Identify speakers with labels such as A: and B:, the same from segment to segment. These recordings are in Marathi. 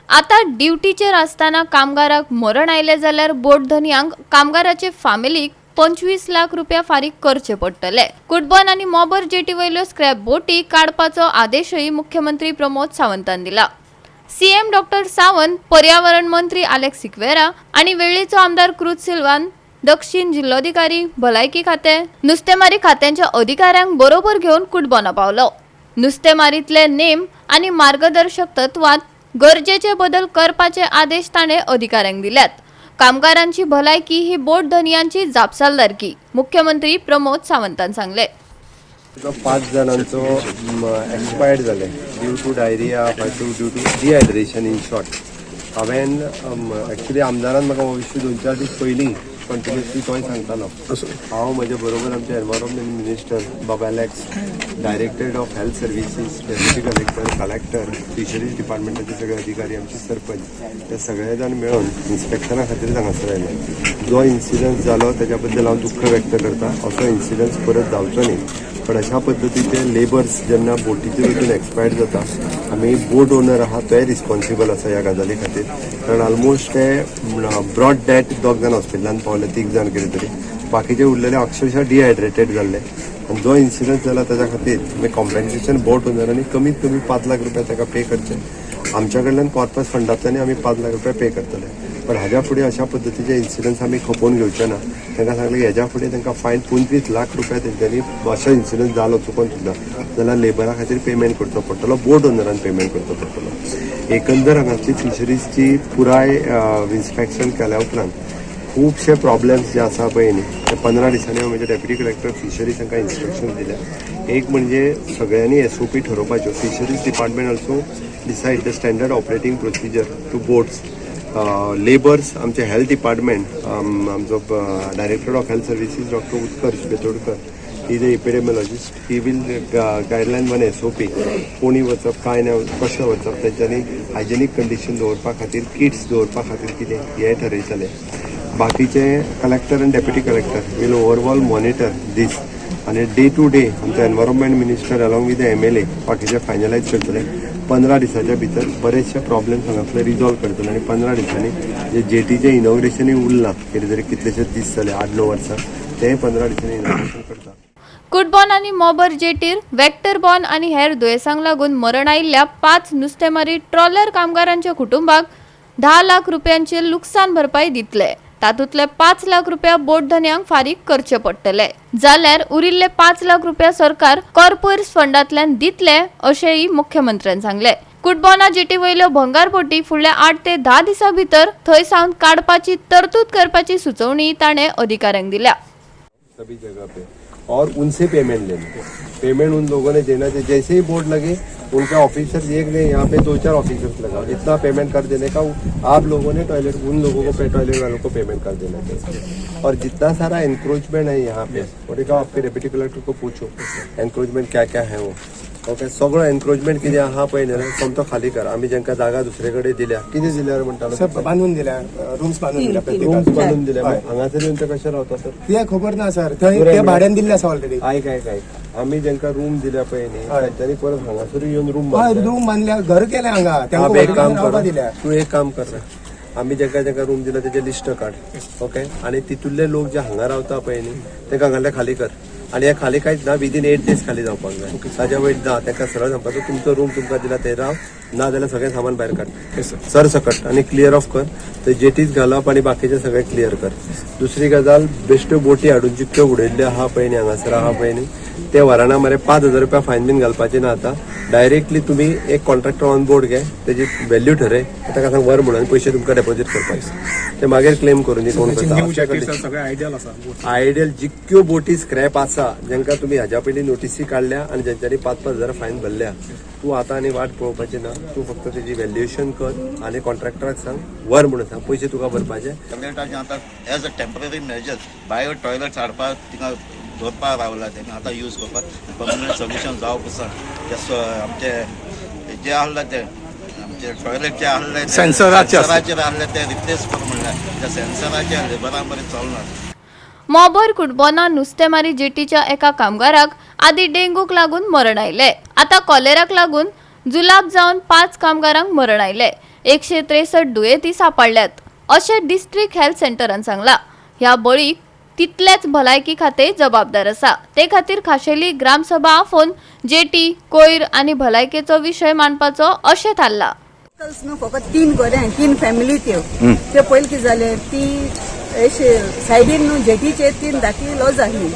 A: आता ड्युटीचेर आसतना कामगाराक मरण आयले जाल्यार बोट धन्यांक कामगाराचे फॅमिलीक 25 लाख रुपया फारीक करचे पडटले। कुडबन आणि मोबर जेटी वयल्यो स्क्रॅप बोटी काडपाचो आदेशही मुख्यमंत्री प्रमोद सावंतान दिला। सीएम डॉक्टर सावंत, पर्यावरण मंत्री अलेक्स सिक्वेरा आणि वेळ्ळीचो आमदार क्रुज सिल्वान, दक्षिण जिल्लोधिकारी, भलायकी खाते, नुस्तेमारी खात्यांच्या अधिकाऱ्यांक बरोबर घेऊन कुडबना पावलो। नुस्तेमारीतले नेम आणि मार्गदर्शक तत्वांत गरजेचे बदल करपाचे आदेश ताणे अधिकाऱ्यांक दिल्यात। कामगारांची भलायकी ही बोट धन्यांची जापसालदारकी, मुख्यमंत्री प्रमोद सावंतान सांगले।
B: 5 जणांचो एक्सपायर्ड जाले due to diarrhoea, due to dehydration in short. हांवें एक्चुअली आमदारान म्हाका हो इश्यू 2-4 दीस पयलीं कंटिन्युअसली तोय सांगतालो। हांव म्हजे बरोबर आमचे environment minister Baba Alex, director of health services, deputy collector, fisheries डिपार्टमेंटाचे सगळे अधिकारी, आमचे सरपंच, ते सगळे जाण मेळून इन्स्पेक्शना खातीर हांगासर आयले। जो इन्सिडंट जालो तेज्या बद्दल हांव दुख्ख व्यक्त करता। असो इन्सिडंट परत जावचो न्ही। पण अशा पद्धतीचे लेबर्स जेन्ना बोटीचेर वचून एक्सपायर्ड जाता, आमी बोट ओनर आहा तोय रिस्पॉन्सिबल आसा ह्या गजाली खातीर। कारण ऑलमोस्ट ते ब्रॉड डेथ 2 जाण हॉस्पिटलांत पावले, 3 जाण कितें तरी, बाकीचे उरलेले अक्षरशः डिहायड्रेटेड जाल्ले। आनी जो इन्सिडंट जाला ताच्या खातीर आमी कॉम्पेन्सेशन बोट ओनरांनी कमीत कमी 5 लाख रुपया ताका पे करचे। आमच्या कडल्यान कॉर्पस फंडांतल्यान आमी 5 लाख रुपया पे करतले। पण हाज्या फुडें अशा पद्धतीचे इन्सिडंट्स आमी खपोवन घेवचे ना। तांकां सांगलें हेज्या फुडें तांकां फायन 25 लाख रुपया तेंच्यांनी असो इन्सिडंट जालो चुकून सुद्दां जाल्यार लेबरा खातीर पेमेंट करचो पडटलो, बोट ओनरान पेमेंट करचो पडटलो। एकंदर हांगासली फिशरीजची पुराय इन्स्पेक्शन केल्या उपरांत खूबशे प्रॉब्लेम्स जे आसा पळय न्ही, ते 15 दिसांनी हांव म्हजे डेप्युटी कलेक्टर फिशरीज तांकां इन्स्ट्रक्शन दिल्या। एक म्हणजे सगळ्यांनी SOP ठरोवपाच्यो। Fisheries department also decided the standard operating procedure to boats. Labours, आमचे हेल्थ डिपार्टमेंट, आमचो director of health services doctor Utkarsh Betodkar, he is epidemiologist, he will guideline 1 SOP कोणी वचप काय ना, कशें वचप, तेंच्यांनी हायजेनीक कंडिशन दवरपा खातीर, किट्स दवरपा खातीर कितें हें ठरयतले। बाकीचे कलेक्टर आनी deputy collector will overall monitor दीस, आनी डे टू डे आमचे environment minister along with MLA बाकीचे फायनलायज करतले। 15 दिसाच्या भितर बरेचशे प्रॉब्लेम्स हांगासले रिजॉल्व करतले आनी 15 दिसांनी जे जेटीचे इनॉग्रेशनूय उरलां, कितें तरी कितलेशेच दीस जाले, 8-9 वर्सां, ते 15 दिसांनी इनॉग्रेशन करता।
A: कुडबॉन आणि मोबर जेटीर वेक्टरबॉर्न आणि हेर दुयेंसांक लागून मरण आयिल्ल्या 5 नुस्तेमारी ट्रॉलर कामगारांच्या कुटुंबाक 10 लाख रुपयांचे लुकसाण भरपाई दितले। तातूंतले 5 लाख रुपया बोट धन्यांक फारीक करचे पडटले, जाल्यार उरिल्ले 5 लाख रुपया सरकार कॉर्पोरेट फंडांतल्यान दितले, अशेंय मुख्यमंत्र्यान सांगले। कुडबॉना जेटी वयल्यो भंगार बोटी फुडल्या 8 ते 10 दिसां भितर थंय सावन काडपाची तरतूद करपाची सुचोवणी ताणे अधिकाऱ्यांक दिल्या।
B: सभी जगह पे और उनसे पेमेंट लेना। पेमेंट उन लोगों ने देना चाहिए। जैसे ही बोर्ड लगे उनका ऑफिसर एक नहीं, यहाँ पे 2-4 ऑफिसर्स लगाओ। इतना पेमेंट कर देने का आप लोगों ने टॉयलेट, उन लोगों को टॉयलेट वालों को पेमेंट कर देना चाहिए। और जितना सारा एनक्रोचमेंट है यहाँ पे, और आपके डेप्यूटी कलेक्टर को पूछो एनक्रोचमेंट क्या क्या है वो। ओके, सगळं एनक्रोचमेंट कितें आहा पळय न्ही, समतो खाली कर। आमी जेंका जागा दुसरे कडेन दिल्या, कितें दिल्या रे म्हणटालो,
C: बांधून दिल्या, रूम्स बांधून दिल्या,
B: रूम्स बांधून दिल्या। हांगासर येवन ते कशे रावता सर?
C: ते खबर ना सर, ते भाड्यान दिल्ले आसा ऑलरेडी।
B: काय आमी जेंका रूम दिल्या पळय न्ही, तांच्यांनी परत हांगासर येवन रूम
C: बांधल्या, घर केले हांगा।
B: एक काम कर, तू एक काम कर, आमी जेंका रूम दिला तेजे लिस्ट काढ, ओके, आणि तितूरले लोक जे हांगा रावता पळय न्ही, तांकां हांगासले खाली कर। आणि हे खाली कांयच ना, विदीन 8 days खाली जावपाक जाय। ताज्या वयर ना, ताका सरळ सांगपाचो तुमचो रूम तुमकां दिला ते राव, ना जाल्यार सगळें सामान भायर काड, सर सकट, आणि क्लियर ऑफ कर। ते जेटीच घालप आणि बाकीचे सगळे क्लियर कर। दुसरी गजाल, बेश्ट्यो बोटी हाडून जितक्यो उडयल्ल्यो आहा पळय न्ही, हांगासर आहा पळय न्ही, ते वराना मरे 5,000 रुपया फायन बीन घालपाचे ना। आता डायरेक्टली तुम्ही एक कॉन्ट्रॅक्टर ऑन बोर्ड घे, तेजी व्हॅल्यू ठरय, ताका सांग वर म्हणून पैसे तुमकां डेपॉझिट करपाक, ते मागीर क्लेम करून दी कोण करता। आयडियल जितक्यो बोटी स्क्रॅप आसा, जेंका तुम्ही हाज्या पयलीं नोटिसी काढल्या आणि ज्यांच्यानी 5-5 हजार फायन भरल्या, तू आता आणि वाट पळोवपाची ना। तू फक्त तेजी व्हॅल्युएशन कर आणि कॉन्ट्रॅक्टराक सांग वर म्हणून सांग, पैसे तुका भरपाचे।
D: कलेक्टरांनी आता एज अ टेम्पररी मेजर्स भायर टॉयलेट हाडपाक तिका दवरपाक रावला, तेमी आतां यूज करपाक परमनंट सोल्युशन जावप आसा। आमचे जे आहले ते आमचे टॉयलेट जे आहले सेन्सराचे आहले ते रिप्लेस कर म्हणल्यार त्या सेन्सराचे लेबरां बरें चलना।
A: मोबर कुडबॉना नुस्तेमारी जेटीच्या एका कामगाराक आधी डेंगूक लागून मरण आयले। आता कॉलेराक लागून जुलाब जावन 5 कामगारांक मरण आयले। 163 दुयेंती सापडल्यात अशें डिस्ट्रिक्ट हेल्थ सेंटरान सांगला. ह्या बळीक तितलेच भलायकी खाते जबाबदार आसा. ते खातीर खाशेली ग्रामसभा आफोवन जेटी, कोयर आनी भलायकेचो विशय मांडपाचो अशें थारला.
E: न्हू फकत 3 गोऱ्यां 3 फॅमिली त्यो पयलीं कितें जालें ती सायडीन न्हू जेटीचेर 3 धाकली लॉज आहली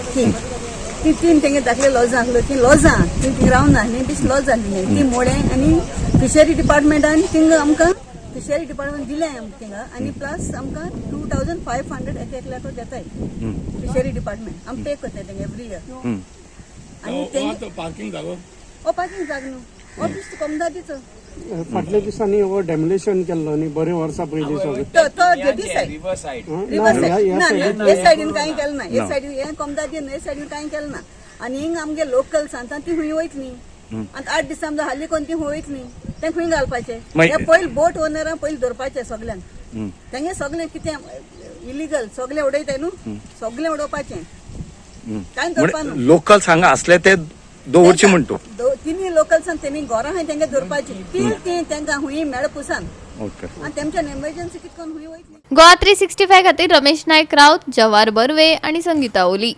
E: ती 3 तेंगे धाकले लॉज आहलो ती लॉजां ती थिंग रावून नाहली ती लॉज आहली ती मोडे आनी फिशरी डिपार्टमेंटान थिंग आमकां फिशरी डिपार्टमेंट दिलें थिंगा आनी प्लस आमकां 2500 एक लाख देताय फिशरी डिपार्टमेंट आमी पे करताय तेंगे एवरी इयर आनी तेंगे पार्किंग जागो न्हू ऑफिस कमदादीचो
F: फाटल्या दिसांनी हो डेमोलेशन केल्लो न्ही बरे वर्सां पयलीं सगळें
E: तो जेटी सायड रिवर्स सायड हे सायडीन कांय केलें ना हे सायडीन हे कमदादीन हे सायडीन कांय केलें ना आनी हिंग आमगे लोकल सांगता ती खंय वयतली आतां 8 दिसां हाली कोण ती वयतली तें खंय घालपाचें हे पयलीं बोट ओनरां पयलीं दवरपाचें सगळ्यांक तेंगे सगळें कितें इलिगल सगळें उडयताय न्हू सगळें उडोवपाचें कांय करपा न्हू
G: लोकल हांगा असले ते दवरचे म्हणतो
E: तिनी लोकल्सान तेमी घरां हाय तेंगे दवरपाची ती तेंकां हुंय मेळ पुसान आनी तेमच्यान एमर्जन्सी कितकोन हुंय वयतली.
A: गोवा 365 खातीर रमेश नायक राऊत, जवाहर बर्वे आनी संगीता ओली.